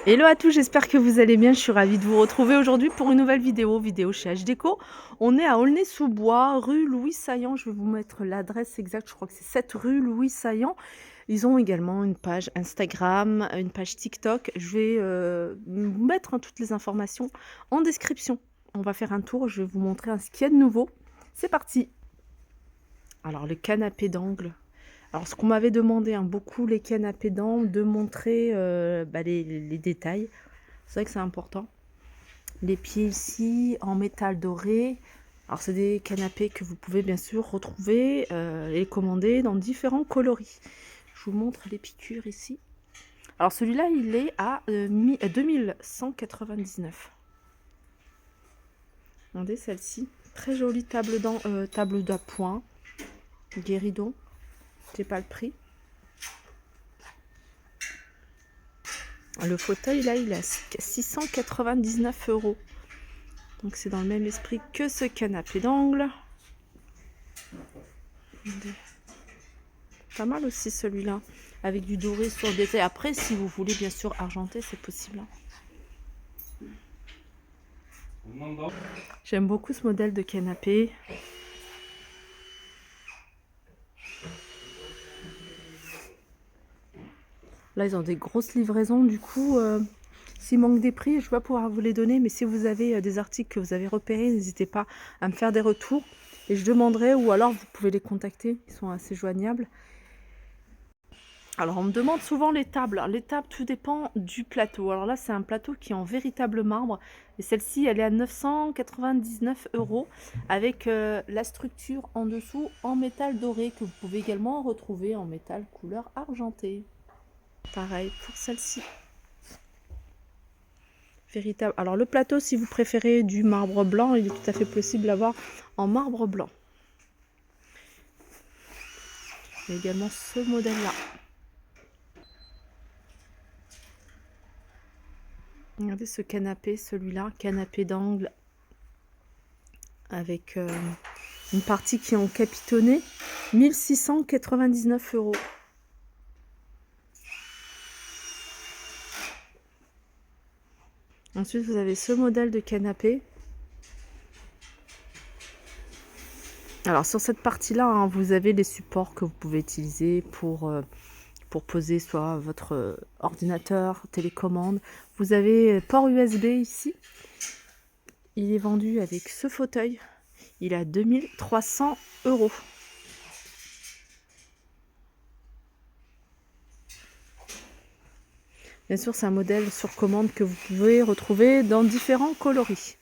Hello à tous, j'espère que vous allez bien. Je suis ravie de vous retrouver aujourd'hui pour une nouvelle vidéo chez H-Déco. On est à Aulnay-sous-Bois, rue Louis Saillant. Je vais vous mettre l'adresse exacte, je crois que c'est 7 rue Louis Saillant. Ils ont également une page Instagram, une page TikTok. Je vais vous mettre toutes les informations en description. On va faire un tour, je vais vous montrer ce qu'il y a de nouveau. C'est parti. Alors le canapé d'angle. Alors, ce qu'on m'avait demandé, beaucoup les canapés d'angle, de montrer les détails. C'est vrai que c'est important. Les pieds ici en métal doré. Alors, c'est des canapés que vous pouvez bien sûr retrouver et commander dans différents coloris. Je vous montre les piqûres ici. Alors, celui-là, il est à 2199. Regardez celle-ci. Très jolie table d'appoint. Guéridon. J'ai pas le prix. Le fauteuil, là, il est à 699 €. Donc, c'est dans le même esprit que ce canapé d'angle. Pas mal aussi celui-là, avec du doré sur le détail. Après, si vous voulez, bien sûr, argenté, c'est possible. J'aime beaucoup ce modèle de canapé. Là, ils ont des grosses livraisons. Du coup, s'il manque des prix, je ne vais pas pouvoir vous les donner. Mais si vous avez des articles que vous avez repérés, n'hésitez pas à me faire des retours. Et je demanderai, ou alors vous pouvez les contacter. Ils sont assez joignables. Alors, on me demande souvent les tables. Les tables, tout dépend du plateau. Alors là, c'est un plateau qui est en véritable marbre. Et celle-ci, elle est à 999 € avec la structure en dessous en métal doré que vous pouvez également retrouver en métal couleur argentée. Pareil pour celle-ci. Véritable. Alors le plateau, si vous préférez du marbre blanc, il est tout à fait possible d'avoir en marbre blanc. Il y a également ce modèle-là. Regardez ce canapé, celui-là, canapé d'angle avec une partie qui est en capitonné, 1699 €. Ensuite, vous avez ce modèle de canapé. Alors, sur cette partie-là, vous avez les supports que vous pouvez utiliser pour poser soit votre ordinateur, télécommande. Vous avez port USB ici. Il est vendu avec ce fauteuil. Il est à 2300 €. Bien sûr, c'est un modèle sur commande que vous pouvez retrouver dans différents coloris.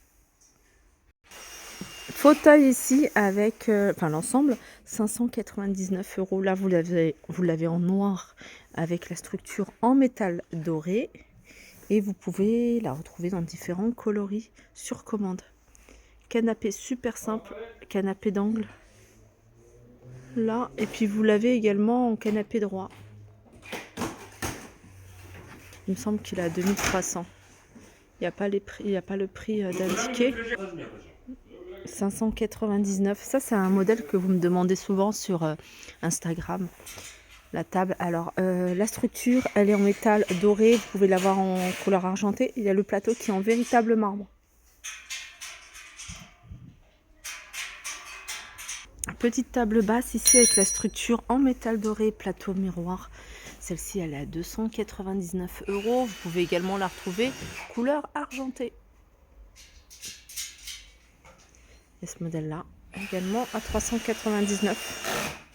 Fauteuil ici avec l'ensemble 599 €. Là, vous l'avez en noir avec la structure en métal doré. Et vous pouvez la retrouver dans différents coloris sur commande. Canapé super simple, canapé d'angle. Là, et puis vous l'avez également en canapé droit. Il me semble qu'il est à 2300. Il n'y a pas les prix, il n'y a pas le prix d'indiqué. 599. Ça, c'est un modèle que vous me demandez souvent sur Instagram. La table. Alors, la structure, elle est en métal doré. Vous pouvez l'avoir en couleur argentée. Il y a le plateau qui est en véritable marbre. Petite table basse ici avec la structure en métal doré, plateau miroir. Celle-ci, elle est à 299 €. Vous pouvez également la retrouver couleur argentée. Et ce modèle-là, également à 399 €.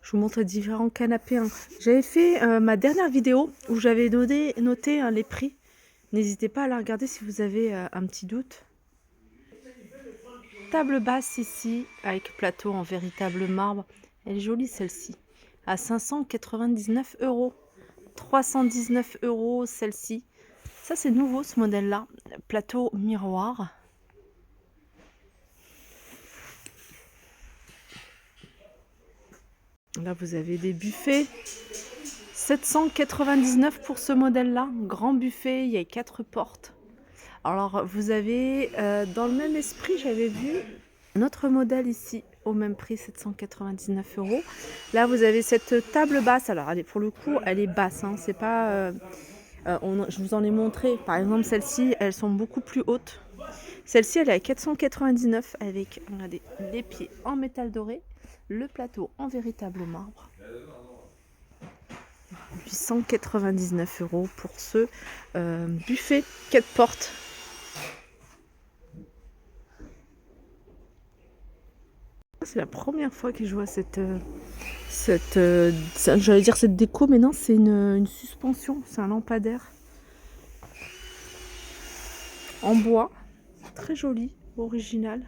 Je vous montre différents canapés. J'avais fait ma dernière vidéo où j'avais noté les prix. N'hésitez pas à la regarder si vous avez un petit doute. Table basse ici avec plateau en véritable marbre. Elle est jolie celle-ci. À 599 €. 319 € celle-ci. Ça c'est nouveau ce modèle-là. Plateau miroir. Là vous avez des buffets. 799 pour ce modèle-là. Grand buffet, il y a 4 portes. Alors, vous avez, dans le même esprit, j'avais vu un autre modèle ici, au même prix, 799 €. Là, vous avez cette table basse. Alors, elle est, pour le coup, elle est basse, hein, c'est pas... je vous en ai montré. Par exemple, celles-ci, elles sont beaucoup plus hautes. Celle-ci, elle est à 499 avec, regardez, les pieds en métal doré, le plateau en véritable marbre. 899 € pour ce buffet 4 portes. C'est la première fois que je vois j'allais dire cette déco, mais non, c'est une suspension, c'est un lampadaire en bois, très joli, original.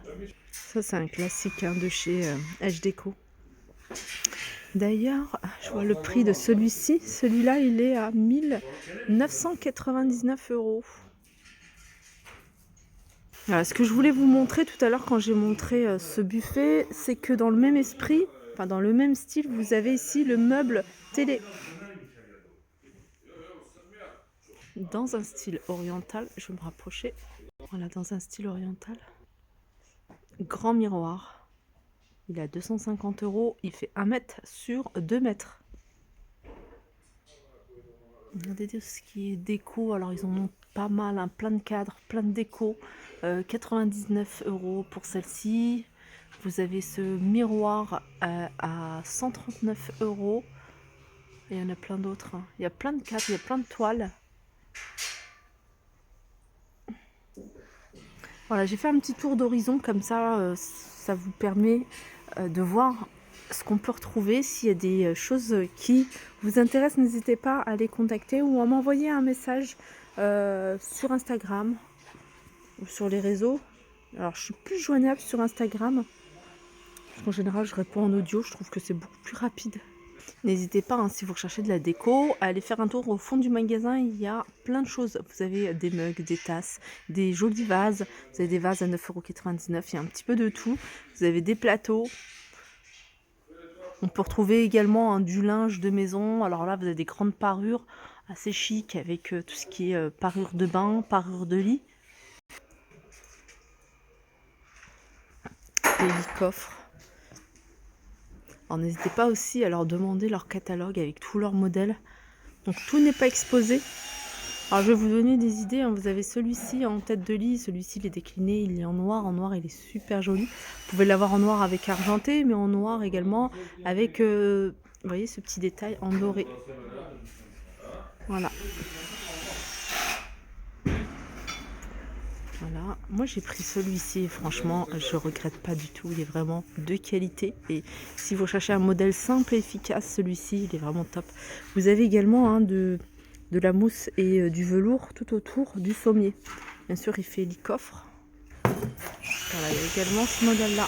Ça, c'est un classique, hein, de chez H Déco. D'ailleurs, je vois le prix de celui-ci. Celui-là, il est à 1999 €. Voilà, ce que je voulais vous montrer tout à l'heure quand j'ai montré ce buffet, c'est que dans le même esprit, enfin dans le même style, vous avez ici le meuble télé. Dans un style oriental, je vais me rapprocher. Voilà, dans un style oriental. Grand miroir. Il est à 250 €. Il fait 1 mètre sur 2 mètres. Regardez tout ce qui est déco. Alors, ils en ont pas mal, hein, plein de cadres, plein de déco. 99 € pour celle-ci. Vous avez ce miroir à 139 €. Et il y en a plein d'autres, hein. Il y a plein de cadres, il y a plein de toiles. Voilà, j'ai fait un petit tour d'horizon comme ça, ça vous permet de voir ce qu'on peut retrouver. S'il y a des choses qui vous intéressent, n'hésitez pas à les contacter ou à m'envoyer un message sur Instagram ou sur les réseaux. Alors, je suis plus joignable sur Instagram, parce qu'en général, je réponds en audio. Je trouve que c'est beaucoup plus rapide. N'hésitez pas, hein, si vous recherchez de la déco, à aller faire un tour au fond du magasin. Il y a plein de choses. Vous avez des mugs, des tasses, des jolis vases. Vous avez des vases à 9,99 €. Il y a un petit peu de tout. Vous avez des plateaux. On peut retrouver également, hein, du linge de maison. Alors là, vous avez des grandes parures assez chic avec tout ce qui est parure de bain, parure de lit. Des lits coffres. Alors n'hésitez pas aussi à leur demander leur catalogue avec tous leurs modèles. Donc tout n'est pas exposé. Alors je vais vous donner des idées, hein. Vous avez celui-ci en tête de lit. Celui-ci, il est décliné, il est en noir. En noir, il est super joli. Vous pouvez l'avoir en noir avec argenté, mais en noir également avec, vous voyez, ce petit détail en doré. Voilà. Voilà, moi j'ai pris celui-ci et franchement je regrette pas du tout, il est vraiment de qualité. Et si vous cherchez un modèle simple et efficace, celui-ci il est vraiment top. Vous avez également, hein, de la mousse et du velours tout autour du sommier. Bien sûr, il fait lit coffre. Voilà, il y a également ce modèle là.